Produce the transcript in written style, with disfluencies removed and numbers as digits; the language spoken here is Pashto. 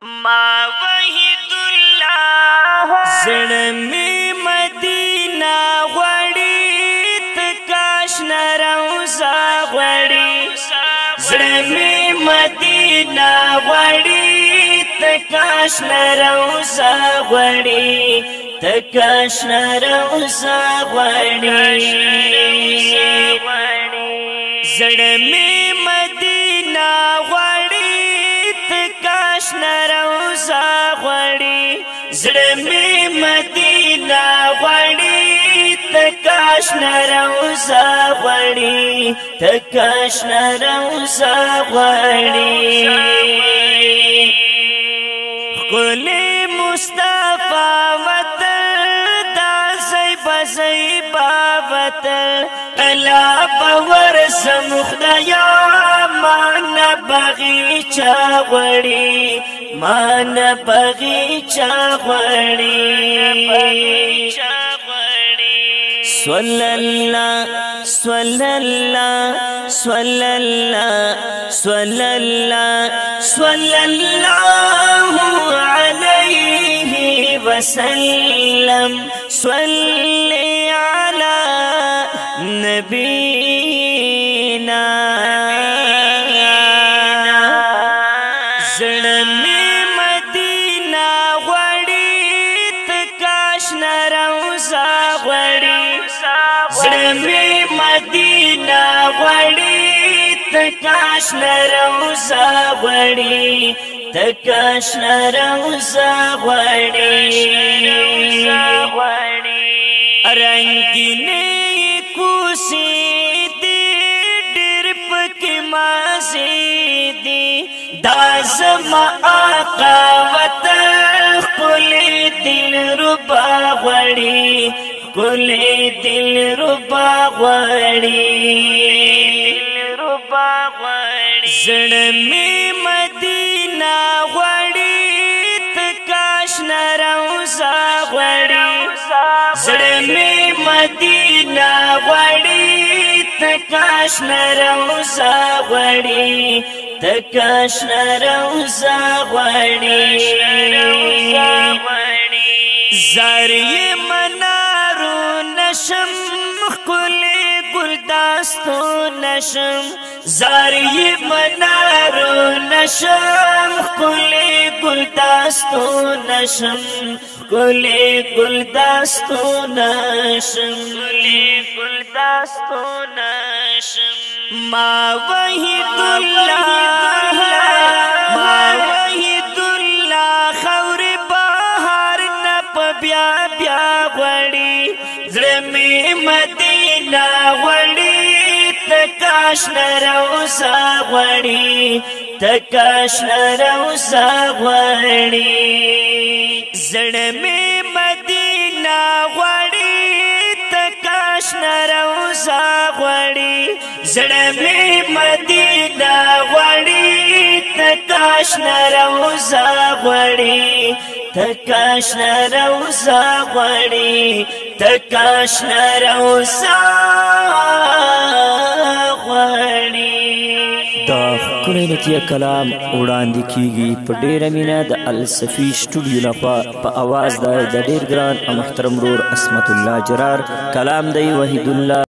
ما وحید الله زړه می مدینه غواړي ته کاش نه روضه غواړي زړه می مدینه غواړي ته کاش نه روضه غواړي ته کاش نه روضه غواړي زړه می مدینه غواړي ته کاش نه روضه غواړي زړه می مدینه غواړي ته کاش نه روضه غواړي ته کاش نه روضه غواړي ښکلی مصطفی وطن دا زیبا وطن الا باور سم خدایا مان بغیچا غړي مان بغیچا غړي صلی الله صلی الله صلی الله صلی الله صلی الله علیه وسلم صلی علی نبینا زړه می مدینه غواړي ته کاش نه روضه غواړي زړه می مدینه غواړي ته کاش نه روضه غواړي ته کاش نه روضه غواړي رنگینې کوڅې دي ډېر پکې مازې دي دا زما آقا وطن ښکلی دلربا غواړي ښکلی دلربا غواړي زړه می مدینه غواړي ته کاش نه روضه غواړي زړه می مدینه غواړي ته کاش نه روضه غواړي ته کاش نه روضه غواړي زارې منارو نشم ښکلی ګلداستو نشم زارې منارو نشم ښکلی ګلداستو نشم ښکلی ګلداستو نشم ما وحید الله ما وحید الله خور بهار نه په بیا بیا غواړي زړه می مدینه غواړي ته کاش نه روضه غواړي ته کاش نه روضه غواړي زړه می مدینه غواړي ته کاش نه روضه غواړي زړه می مدینه غواړي ته کاش نه روضه غواړي ته کاش نه روضه غواړي ته کاش نه روضه غواړي دا ښکلی نتیه کلام وړاندې کیږي په ډېره مینه د الصفی سټوډیو لخوا په اواز د ډېر ګران او محترم ورور عصمت الله جرار کلام دی وحید الله